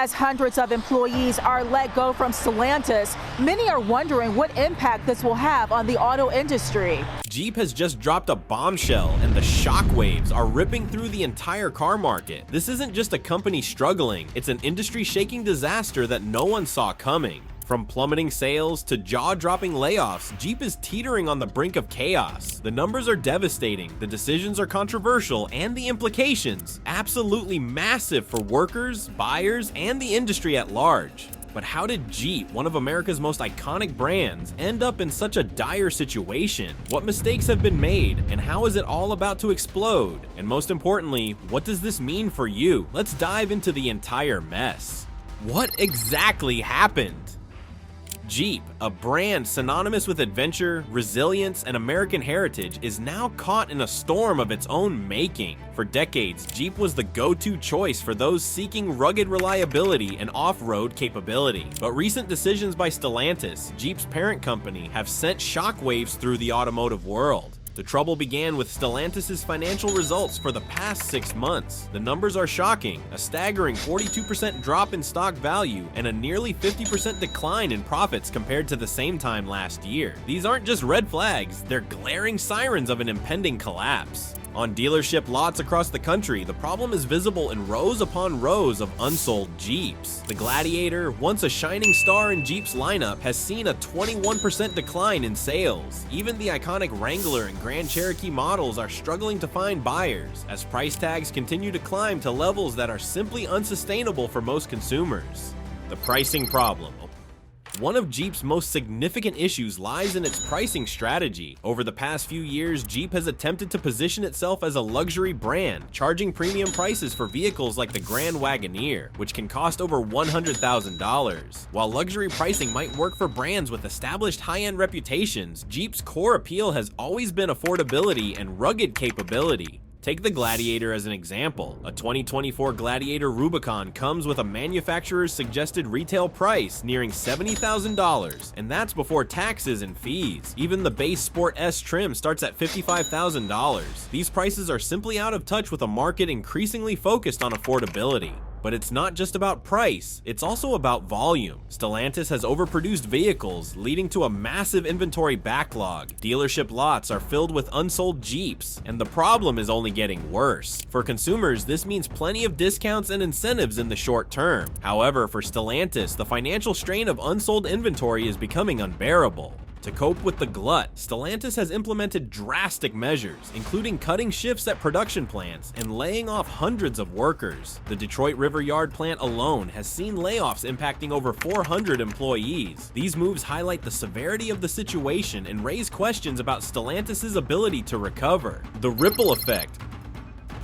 As hundreds of employees are let go from Stellantis, many are wondering what impact this will have on the auto industry. Jeep has just dropped a bombshell, and the shockwaves are ripping through the entire car market. This isn't just a company struggling, it's an industry-shaking disaster that no one saw coming. From plummeting sales to jaw-dropping layoffs, Jeep is teetering on the brink of chaos. The numbers are devastating, the decisions are controversial, and the implications absolutely massive for workers, buyers, and the industry at large. But how did Jeep, one of America's most iconic brands, end up in such a dire situation? What mistakes have been made, and how is it all about to explode? And most importantly, what does this mean for you? Let's dive into the entire mess. What exactly happened? Jeep, a brand synonymous with adventure, resilience, and American heritage, is now caught in a storm of its own making. For decades, Jeep was the go-to choice for those seeking rugged reliability and off-road capability. But recent decisions by Stellantis, Jeep's parent company, have sent shockwaves through the automotive world. The trouble began with Stellantis' financial results for the past 6 months. The numbers are shocking: a staggering 42% drop in stock value and a nearly 50% decline in profits compared to the same time last year. These aren't just red flags, they're glaring sirens of an impending collapse. On dealership lots across the country, the problem is visible in rows upon rows of unsold Jeeps. The Gladiator, once a shining star in Jeep's lineup, has seen a 21% decline in sales. Even the iconic Wrangler and Grand Cherokee models are struggling to find buyers, as price tags continue to climb to levels that are simply unsustainable for most consumers. The pricing problem. One of Jeep's most significant issues lies in its pricing strategy. Over the past few years, Jeep has attempted to position itself as a luxury brand, charging premium prices for vehicles like the Grand Wagoneer, which can cost over $100,000. While luxury pricing might work for brands with established high-end reputations, Jeep's core appeal has always been affordability and rugged capability. Take the Gladiator as an example. A 2024 Gladiator Rubicon comes with a manufacturer's suggested retail price nearing $70,000, and that's before taxes and fees. Even the base Sport S trim starts at $55,000. These prices are simply out of touch with a market increasingly focused on affordability. But it's not just about price, it's also about volume. Stellantis has overproduced vehicles, leading to a massive inventory backlog. Dealership lots are filled with unsold Jeeps, and the problem is only getting worse. For consumers, this means plenty of discounts and incentives in the short term. However, for Stellantis, the financial strain of unsold inventory is becoming unbearable. To cope with the glut, Stellantis has implemented drastic measures, including cutting shifts at production plants and laying off hundreds of workers. The Detroit River Yard plant alone has seen layoffs impacting over 400 employees. These moves highlight the severity of the situation and raise questions about Stellantis' ability to recover. The ripple effect.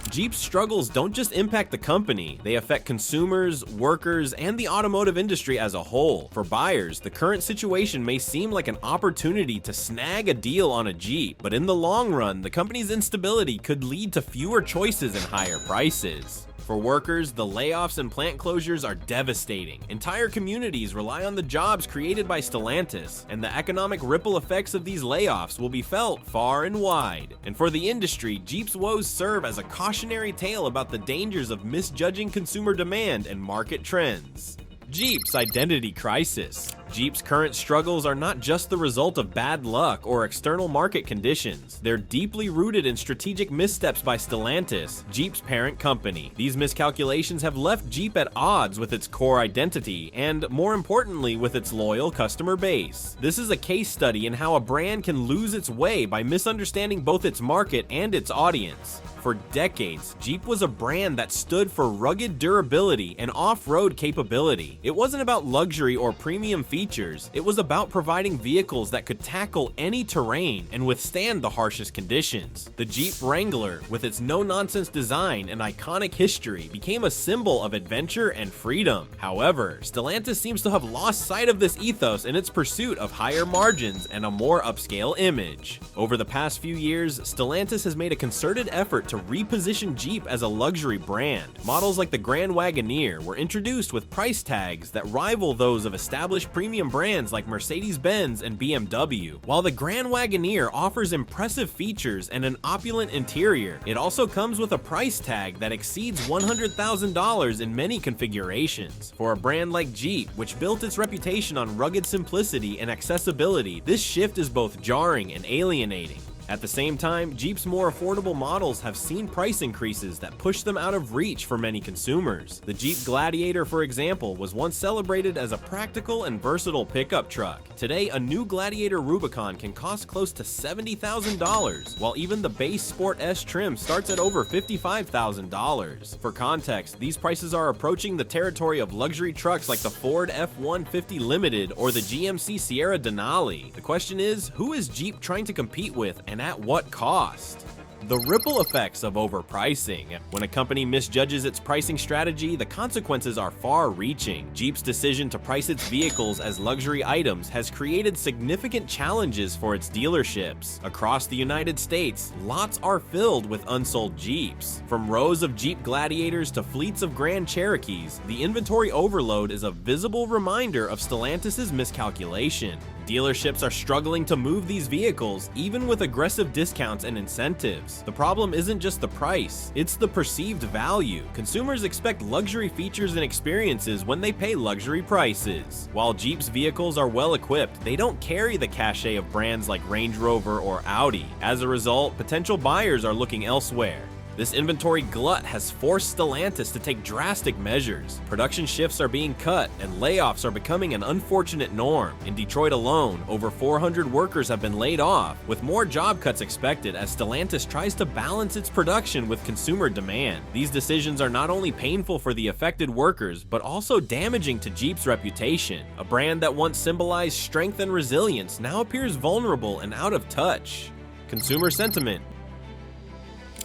Jeep's struggles don't just impact the company, they affect consumers, workers, and the automotive industry as a whole. For buyers, the current situation may seem like an opportunity to snag a deal on a Jeep, but in the long run, the company's instability could lead to fewer choices and higher prices. For workers, the layoffs and plant closures are devastating. Entire communities rely on the jobs created by Stellantis, and the economic ripple effects of these layoffs will be felt far and wide. And for the industry, Jeep's woes serve as a cautionary tale about the dangers of misjudging consumer demand and market trends. Jeep's identity crisis. Jeep's current struggles are not just the result of bad luck or external market conditions. They're deeply rooted in strategic missteps by Stellantis, Jeep's parent company. These miscalculations have left Jeep at odds with its core identity and, more importantly, with its loyal customer base. This is a case study in how a brand can lose its way by misunderstanding both its market and its audience. For decades, Jeep was a brand that stood for rugged durability and off-road capability. It wasn't about luxury or premium features, it was about providing vehicles that could tackle any terrain and withstand the harshest conditions. The Jeep Wrangler, with its no-nonsense design and iconic history, became a symbol of adventure and freedom. However, Stellantis seems to have lost sight of this ethos in its pursuit of higher margins and a more upscale image. Over the past few years, Stellantis has made a concerted effort to reposition Jeep as a luxury brand. Models like the Grand Wagoneer were introduced with price tags that rival those of established premium premium brands like Mercedes-Benz and BMW. While the Grand Wagoneer offers impressive features and an opulent interior, it also comes with a price tag that exceeds $100,000 in many configurations. For a brand like Jeep, which built its reputation on rugged simplicity and accessibility, this shift is both jarring and alienating. At the same time, Jeep's more affordable models have seen price increases that push them out of reach for many consumers. The Jeep Gladiator, for example, was once celebrated as a practical and versatile pickup truck. Today, a new Gladiator Rubicon can cost close to $70,000, while even the base Sport S trim starts at over $55,000. For context, these prices are approaching the territory of luxury trucks like the Ford F-150 Limited or the GMC Sierra Denali. The question is, who is Jeep trying to compete with, and at what cost? The ripple effects of overpricing. When a company misjudges its pricing strategy, the consequences are far-reaching. Jeep's decision to price its vehicles as luxury items has created significant challenges for its dealerships. Across the United States, lots are filled with unsold Jeeps. From rows of Jeep Gladiators to fleets of Grand Cherokees, the inventory overload is a visible reminder of Stellantis' miscalculation. Dealerships are struggling to move these vehicles, even with aggressive discounts and incentives. The problem isn't just the price, it's the perceived value. Consumers expect luxury features and experiences when they pay luxury prices. While Jeep's vehicles are well equipped, they don't carry the cachet of brands like Range Rover or Audi. As a result, potential buyers are looking elsewhere. This inventory glut has forced Stellantis to take drastic measures. Production shifts are being cut, and layoffs are becoming an unfortunate norm. In Detroit alone, over 400 workers have been laid off, with more job cuts expected as Stellantis tries to balance its production with consumer demand. These decisions are not only painful for the affected workers, but also damaging to Jeep's reputation. A brand that once symbolized strength and resilience now appears vulnerable and out of touch. Consumer sentiment.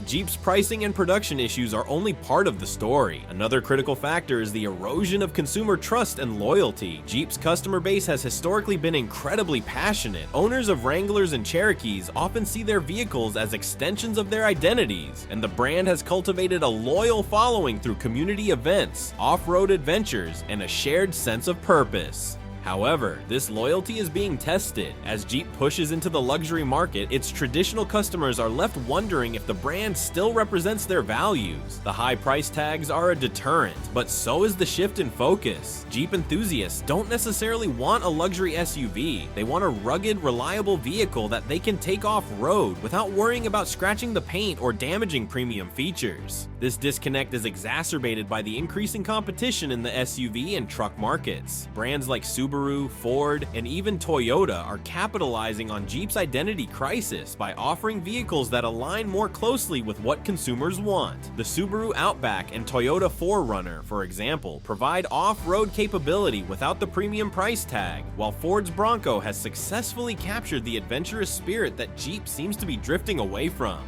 Jeep's pricing and production issues are only part of the story. Another critical factor is the erosion of consumer trust and loyalty. Jeep's customer base has historically been incredibly passionate. Owners of Wranglers and Cherokees often see their vehicles as extensions of their identities, and the brand has cultivated a loyal following through community events, off-road adventures, and a shared sense of purpose. However, this loyalty is being tested. As Jeep pushes into the luxury market, its traditional customers are left wondering if the brand still represents their values. The high price tags are a deterrent, but so is the shift in focus. Jeep enthusiasts don't necessarily want a luxury SUV. They want a rugged, reliable vehicle that they can take off-road without worrying about scratching the paint or damaging premium features. This disconnect is exacerbated by the increasing competition in the SUV and truck markets. Brands like Subaru, Ford, and even Toyota are capitalizing on Jeep's identity crisis by offering vehicles that align more closely with what consumers want. The Subaru Outback and Toyota 4Runner, for example, provide off-road capability without the premium price tag, while Ford's Bronco has successfully captured the adventurous spirit that Jeep seems to be drifting away from.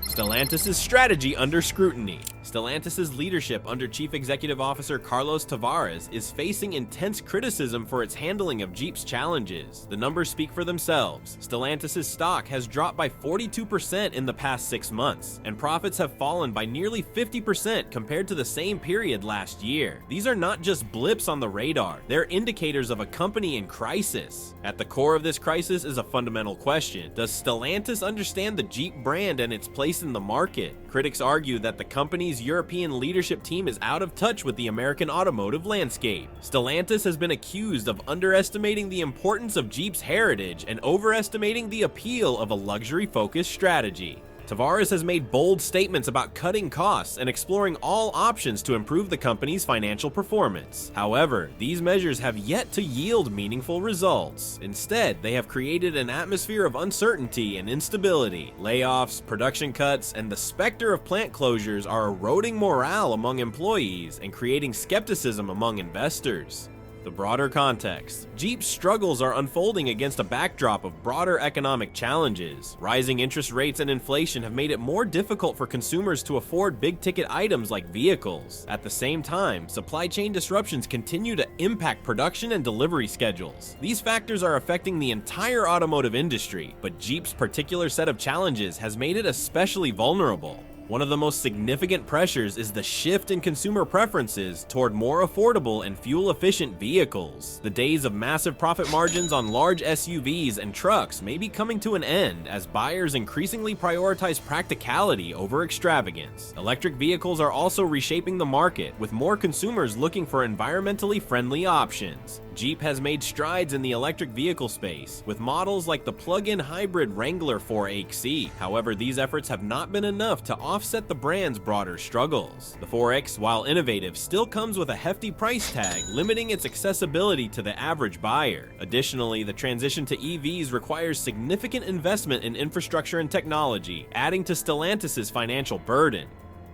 Stellantis' strategy under scrutiny. Stellantis' leadership under Chief Executive Officer Carlos Tavares is facing intense criticism for its handling of Jeep's challenges. The numbers speak for themselves. Stellantis' stock has dropped by 42% in the past 6 months, and profits have fallen by nearly 50% compared to the same period last year. These are not just blips on the radar, they're indicators of a company in crisis. At the core of this crisis is a fundamental question. Does Stellantis understand the Jeep brand and its place in the market? Critics argue that the company's European leadership team is out of touch with the American automotive landscape. Stellantis has been accused of underestimating the importance of Jeep's heritage and overestimating the appeal of a luxury-focused strategy. Tavares has made bold statements about cutting costs and exploring all options to improve the company's financial performance. However, these measures have yet to yield meaningful results. Instead, they have created an atmosphere of uncertainty and instability. Layoffs, production cuts, and the specter of plant closures are eroding morale among employees and creating skepticism among investors. The broader context. Jeep's struggles are unfolding against a backdrop of broader economic challenges. Rising interest rates and inflation have made it more difficult for consumers to afford big-ticket items like vehicles. At the same time, supply chain disruptions continue to impact production and delivery schedules. These factors are affecting the entire automotive industry, but Jeep's particular set of challenges has made it especially vulnerable. One of the most significant pressures is the shift in consumer preferences toward more affordable and fuel-efficient vehicles. The days of massive profit margins on large SUVs and trucks may be coming to an end as buyers increasingly prioritize practicality over extravagance. Electric vehicles are also reshaping the market, with more consumers looking for environmentally friendly options. Jeep has made strides in the electric vehicle space, with models like the plug-in hybrid Wrangler 4xe. However, these efforts have not been enough to offset the brand's broader struggles. The 4X, while innovative, still comes with a hefty price tag, limiting its accessibility to the average buyer. Additionally, the transition to EVs requires significant investment in infrastructure and technology, adding to Stellantis' financial burden.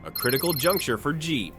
A critical juncture for Jeep.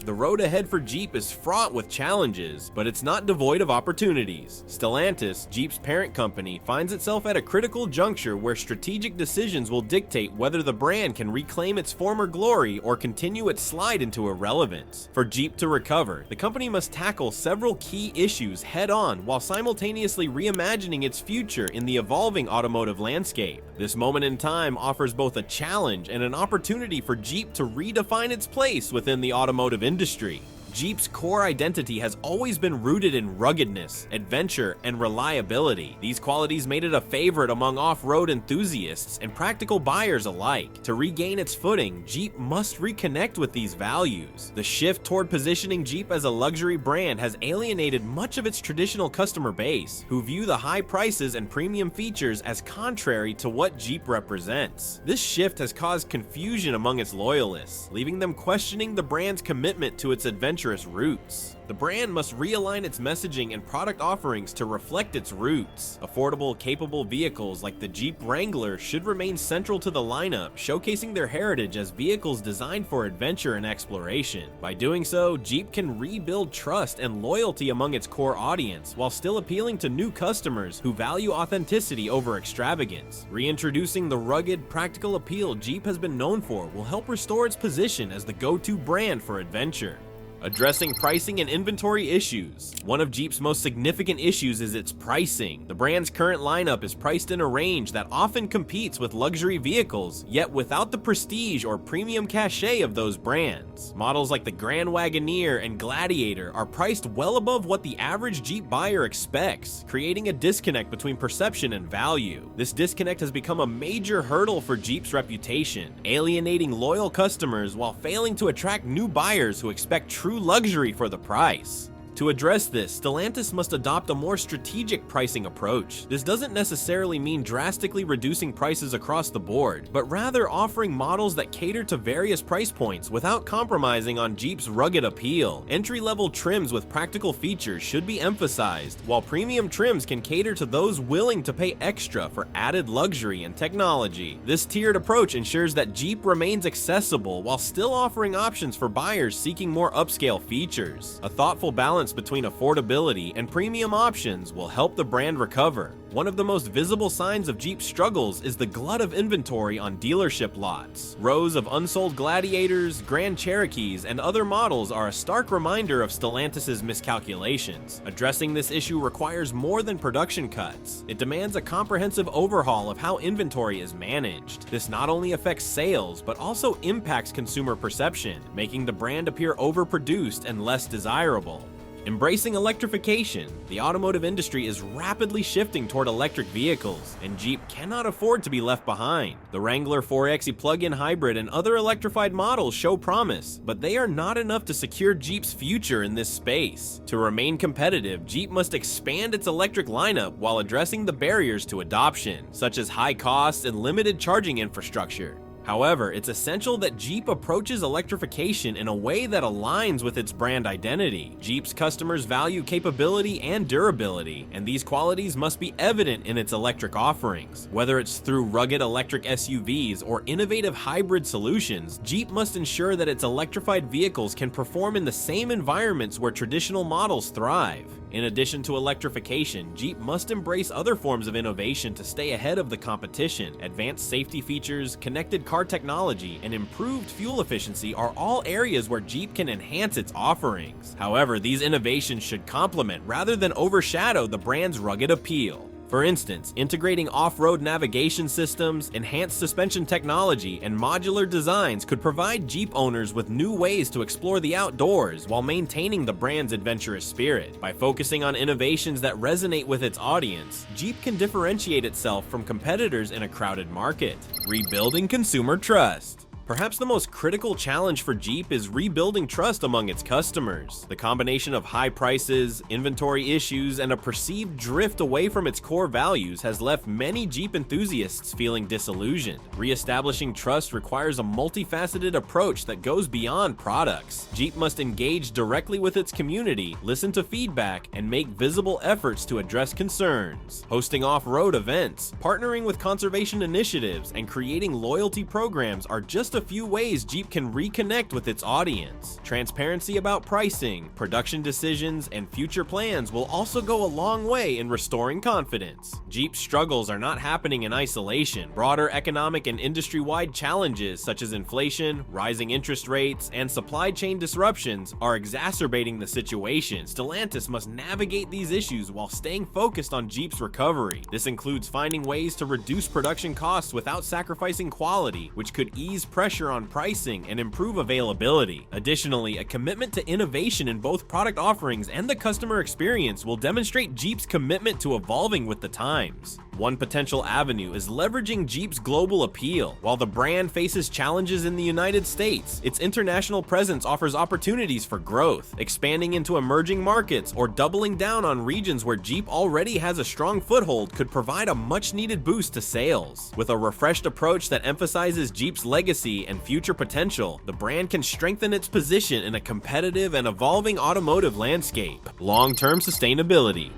The road ahead for Jeep is fraught with challenges, but it's not devoid of opportunities. Stellantis, Jeep's parent company, finds itself at a critical juncture where strategic decisions will dictate whether the brand can reclaim its former glory or continue its slide into irrelevance. For Jeep to recover, the company must tackle several key issues head-on while simultaneously reimagining its future in the evolving automotive landscape. This moment in time offers both a challenge and an opportunity for Jeep to redefine its place within the automotive industry. Jeep's core identity has always been rooted in ruggedness, adventure, and reliability. These qualities made it a favorite among off-road enthusiasts and practical buyers alike. To regain its footing, Jeep must reconnect with these values. The shift toward positioning Jeep as a luxury brand has alienated much of its traditional customer base, who view the high prices and premium features as contrary to what Jeep represents. This shift has caused confusion among its loyalists, leaving them questioning the brand's commitment to its adventurous roots. The brand must realign its messaging and product offerings to reflect its roots. Affordable, capable vehicles like the Jeep Wrangler should remain central to the lineup, showcasing their heritage as vehicles designed for adventure and exploration. By doing so, Jeep can rebuild trust and loyalty among its core audience, while still appealing to new customers who value authenticity over extravagance. Reintroducing the rugged, practical appeal Jeep has been known for will help restore its position as the go-to brand for adventure. Addressing pricing and inventory issues. One of Jeep's most significant issues is its pricing. The brand's current lineup is priced in a range that often competes with luxury vehicles, yet without the prestige or premium cachet of those brands. Models like the Grand Wagoneer and Gladiator are priced well above what the average Jeep buyer expects, creating a disconnect between perception and value. This disconnect has become a major hurdle for Jeep's reputation, alienating loyal customers while failing to attract new buyers who expect true luxury for the price. To address this, Stellantis must adopt a more strategic pricing approach. This doesn't necessarily mean drastically reducing prices across the board, but rather offering models that cater to various price points without compromising on Jeep's rugged appeal. Entry-level trims with practical features should be emphasized, while premium trims can cater to those willing to pay extra for added luxury and technology. This tiered approach ensures that Jeep remains accessible while still offering options for buyers seeking more upscale features. A thoughtful balance between affordability and premium options will help the brand recover. One of the most visible signs of Jeep's struggles is the glut of inventory on dealership lots. Rows of unsold Gladiators, Grand Cherokees, and other models are a stark reminder of Stellantis' miscalculations. Addressing this issue requires more than production cuts. It demands a comprehensive overhaul of how inventory is managed. This not only affects sales, but also impacts consumer perception, making the brand appear overproduced and less desirable. Embracing electrification. The automotive industry is rapidly shifting toward electric vehicles, and Jeep cannot afford to be left behind. The Wrangler 4xe plug-in hybrid and other electrified models show promise, but they are not enough to secure Jeep's future in this space. To remain competitive, Jeep must expand its electric lineup while addressing the barriers to adoption, such as high costs and limited charging infrastructure. However, it's essential that Jeep approaches electrification in a way that aligns with its brand identity. Jeep's customers value capability and durability, and these qualities must be evident in its electric offerings. Whether it's through rugged electric SUVs or innovative hybrid solutions, Jeep must ensure that its electrified vehicles can perform in the same environments where traditional models thrive. In addition to electrification, Jeep must embrace other forms of innovation to stay ahead of the competition. Advanced safety features, connected car technology, and improved fuel efficiency are all areas where Jeep can enhance its offerings. However, these innovations should complement rather than overshadow the brand's rugged appeal. For instance, integrating off-road navigation systems, enhanced suspension technology, and modular designs could provide Jeep owners with new ways to explore the outdoors while maintaining the brand's adventurous spirit. By focusing on innovations that resonate with its audience, Jeep can differentiate itself from competitors in a crowded market. Rebuilding consumer trust. Perhaps the most critical challenge for Jeep is rebuilding trust among its customers. The combination of high prices, inventory issues, and a perceived drift away from its core values has left many Jeep enthusiasts feeling disillusioned. Re-establishing trust requires a multifaceted approach that goes beyond products. Jeep must engage directly with its community, listen to feedback, and make visible efforts to address concerns. Hosting off-road events, partnering with conservation initiatives, and creating loyalty programs are just a few ways Jeep can reconnect with its audience. Transparency about pricing, production decisions, and future plans will also go a long way in restoring confidence. Jeep's struggles are not happening in isolation. Broader economic and industry-wide challenges such as inflation, rising interest rates, and supply chain disruptions are exacerbating the situation. Stellantis must navigate these issues while staying focused on Jeep's recovery. This includes finding ways to reduce production costs without sacrificing quality, which could ease pressure on pricing and improve availability. Additionally, a commitment to innovation in both product offerings and the customer experience will demonstrate Jeep's commitment to evolving with the times. One potential avenue is leveraging Jeep's global appeal. While the brand faces challenges in the United States, its international presence offers opportunities for growth. Expanding into emerging markets or doubling down on regions where Jeep already has a strong foothold could provide a much-needed boost to sales. With a refreshed approach that emphasizes Jeep's legacy and future potential, the brand can strengthen its position in a competitive and evolving automotive landscape. Long-term sustainability.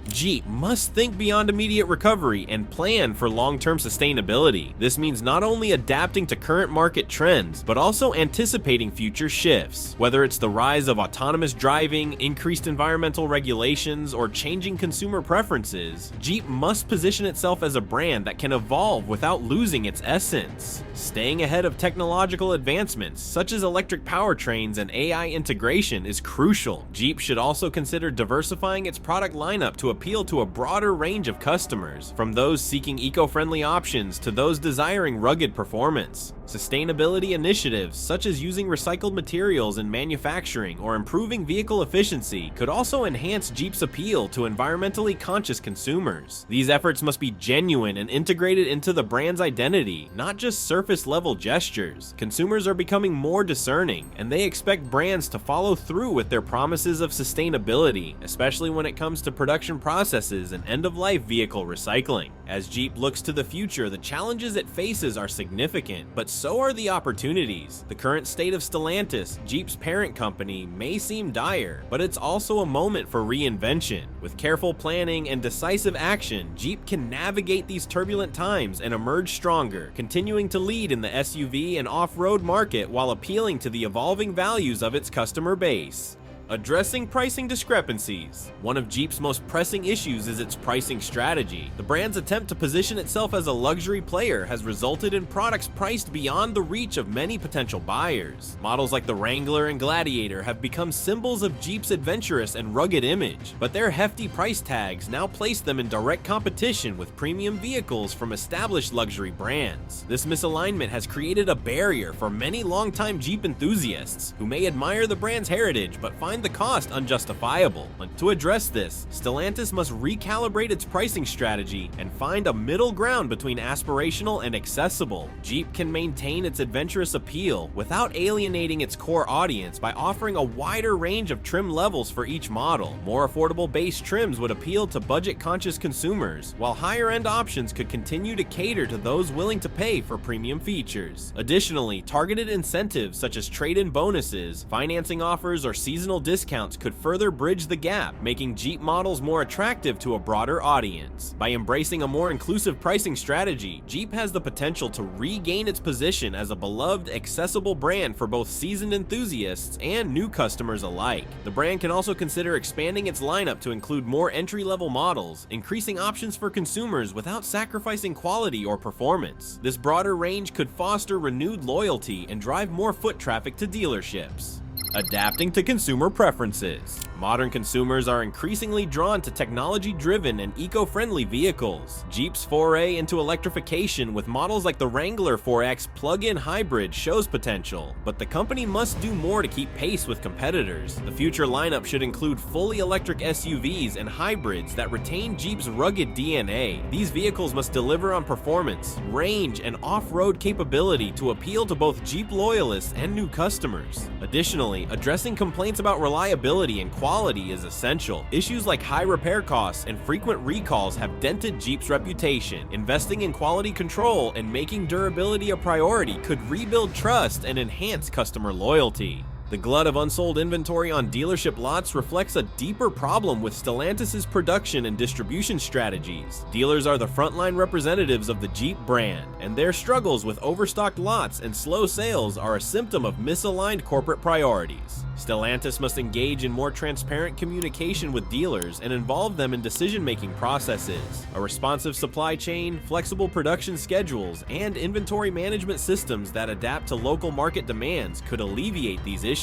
Jeep must think beyond immediate recovery and plan for long-term sustainability. This means not only adapting to current market trends, but also anticipating future shifts. Whether it's the rise of autonomous driving, increased environmental regulations, or changing consumer preferences, Jeep must position itself as a brand that can evolve without losing its essence. Staying ahead of technological advancements, such as electric powertrains and AI integration, is crucial. Jeep should also consider diversifying its product lineup to appeal to a broader range of customers, from those seeking eco-friendly options to those desiring rugged performance. Sustainability initiatives, such as using recycled materials in manufacturing or improving vehicle efficiency, could also enhance Jeep's appeal to environmentally conscious consumers. These efforts must be genuine and integrated into the brand's identity, not just surface-level gestures. Consumers are becoming more discerning, and they expect brands to follow through with their promises of sustainability, especially when it comes to production processes and end-of-life vehicle recycling. As Jeep looks to the future, the challenges it faces are significant, but so are the opportunities. The current state of Stellantis, Jeep's parent company, may seem dire, but it's also a moment for reinvention. With careful planning and decisive action, Jeep can navigate these turbulent times and emerge stronger, continuing to lead in the SUV and off-road market while appealing to the evolving values of its customer base. Addressing pricing discrepancies. One of Jeep's most pressing issues is its pricing strategy. The brand's attempt to position itself as a luxury player has resulted in products priced beyond the reach of many potential buyers. Models like the Wrangler and Gladiator have become symbols of Jeep's adventurous and rugged image, but their hefty price tags now place them in direct competition with premium vehicles from established luxury brands. This misalignment has created a barrier for many longtime Jeep enthusiasts who may admire the brand's heritage but find the cost unjustifiable. To address this, Stellantis must recalibrate its pricing strategy and find a middle ground between aspirational and accessible. Jeep can maintain its adventurous appeal without alienating its core audience by offering a wider range of trim levels for each model. More affordable base trims would appeal to budget-conscious consumers, while higher-end options could continue to cater to those willing to pay for premium features. Additionally, targeted incentives such as trade-in bonuses, financing offers, or seasonal discounts could further bridge the gap, making Jeep models more attractive to a broader audience. By embracing a more inclusive pricing strategy, Jeep has the potential to regain its position as a beloved, accessible brand for both seasoned enthusiasts and new customers alike. The brand can also consider expanding its lineup to include more entry-level models, increasing options for consumers without sacrificing quality or performance. This broader range could foster renewed loyalty and drive more foot traffic to dealerships. Adapting to consumer preferences. Modern consumers are increasingly drawn to technology-driven and eco-friendly vehicles. Jeep's foray into electrification with models like the Wrangler 4X plug-in hybrid shows potential, but the company must do more to keep pace with competitors. The future lineup should include fully electric SUVs and hybrids that retain Jeep's rugged DNA. These vehicles must deliver on performance, range, and off-road capability to appeal to both Jeep loyalists and new customers. Additionally, addressing complaints about reliability and quality is essential. Issues like high repair costs and frequent recalls have dented Jeep's reputation. Investing in quality control and making durability a priority could rebuild trust and enhance customer loyalty. The glut of unsold inventory on dealership lots reflects a deeper problem with Stellantis' production and distribution strategies. Dealers are the frontline representatives of the Jeep brand, and their struggles with overstocked lots and slow sales are a symptom of misaligned corporate priorities. Stellantis must engage in more transparent communication with dealers and involve them in decision-making processes. A responsive supply chain, flexible production schedules, and inventory management systems that adapt to local market demands could alleviate these issues.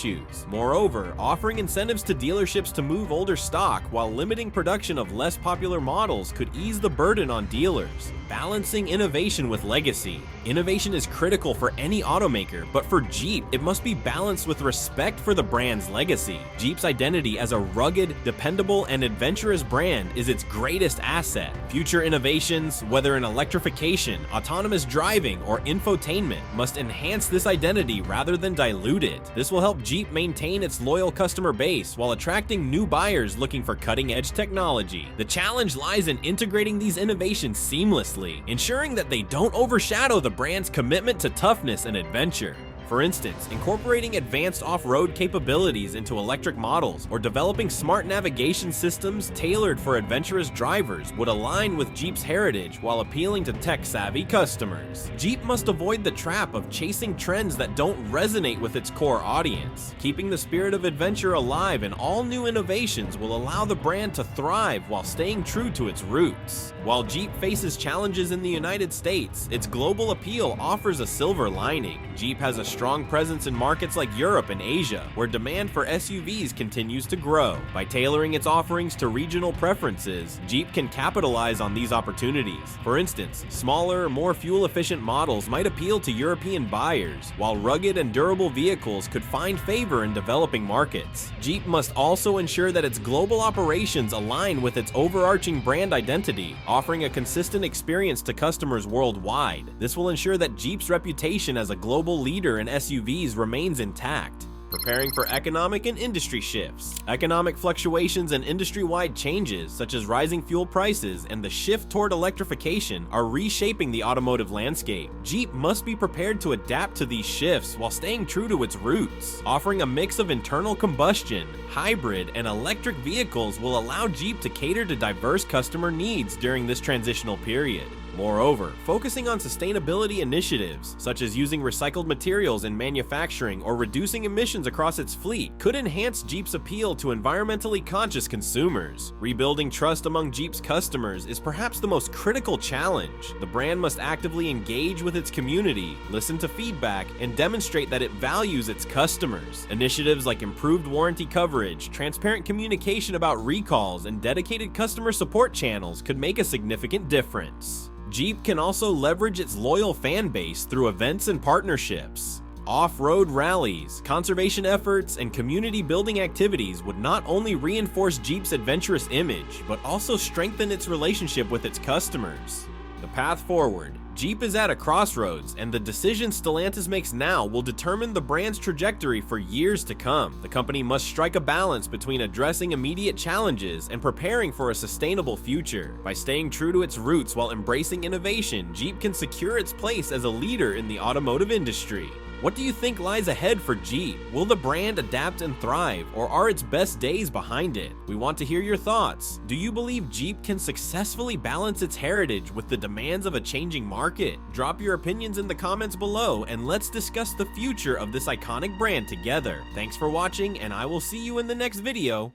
Moreover, offering incentives to dealerships to move older stock while limiting production of less popular models could ease the burden on dealers. Balancing innovation with legacy. Innovation is critical for any automaker, but for Jeep, it must be balanced with respect for the brand's legacy. Jeep's identity as a rugged, dependable, and adventurous brand is its greatest asset. Future innovations, whether in electrification, autonomous driving, or infotainment, must enhance this identity rather than dilute it. This will help Jeep maintain its loyal customer base while attracting new buyers looking for cutting-edge technology. The challenge lies in integrating these innovations seamlessly, ensuring that they don't overshadow the brand's commitment to toughness and adventure. For instance, incorporating advanced off-road capabilities into electric models or developing smart navigation systems tailored for adventurous drivers would align with Jeep's heritage while appealing to tech-savvy customers. Jeep must avoid the trap of chasing trends that don't resonate with its core audience. Keeping the spirit of adventure alive in all new innovations will allow the brand to thrive while staying true to its roots. While Jeep faces challenges in the United States, its global appeal offers a silver lining. Jeep has a strong presence in markets like Europe and Asia, where demand for SUVs continues to grow. By tailoring its offerings to regional preferences, Jeep can capitalize on these opportunities. For instance, smaller, more fuel-efficient models might appeal to European buyers, while rugged and durable vehicles could find favor in developing markets. Jeep must also ensure that its global operations align with its overarching brand identity, offering a consistent experience to customers worldwide. This will ensure that Jeep's reputation as a global leader in SUVs remains intact. Preparing for economic and industry shifts. Economic fluctuations and industry-wide changes, such as rising fuel prices and the shift toward electrification, are reshaping the automotive landscape. Jeep must be prepared to adapt to these shifts while staying true to its roots. Offering a mix of internal combustion, hybrid, and electric vehicles will allow Jeep to cater to diverse customer needs during this transitional period. Moreover, focusing on sustainability initiatives, such as using recycled materials in manufacturing or reducing emissions across its fleet, could enhance Jeep's appeal to environmentally conscious consumers. Rebuilding trust among Jeep's customers is perhaps the most critical challenge. The brand must actively engage with its community, listen to feedback, and demonstrate that it values its customers. Initiatives like improved warranty coverage, transparent communication about recalls, and dedicated customer support channels could make a significant difference. Jeep can also leverage its loyal fan base through events and partnerships. Off-road rallies, conservation efforts, and community building activities would not only reinforce Jeep's adventurous image, but also strengthen its relationship with its customers. The path forward. Jeep is at a crossroads, and the decisions Stellantis makes now will determine the brand's trajectory for years to come. The company must strike a balance between addressing immediate challenges and preparing for a sustainable future. By staying true to its roots while embracing innovation, Jeep can secure its place as a leader in the automotive industry. What do you think lies ahead for Jeep? Will the brand adapt and thrive, or are its best days behind it? We want to hear your thoughts. Do you believe Jeep can successfully balance its heritage with the demands of a changing market? Drop your opinions in the comments below, and let's discuss the future of this iconic brand together. Thanks for watching, and I will see you in the next video.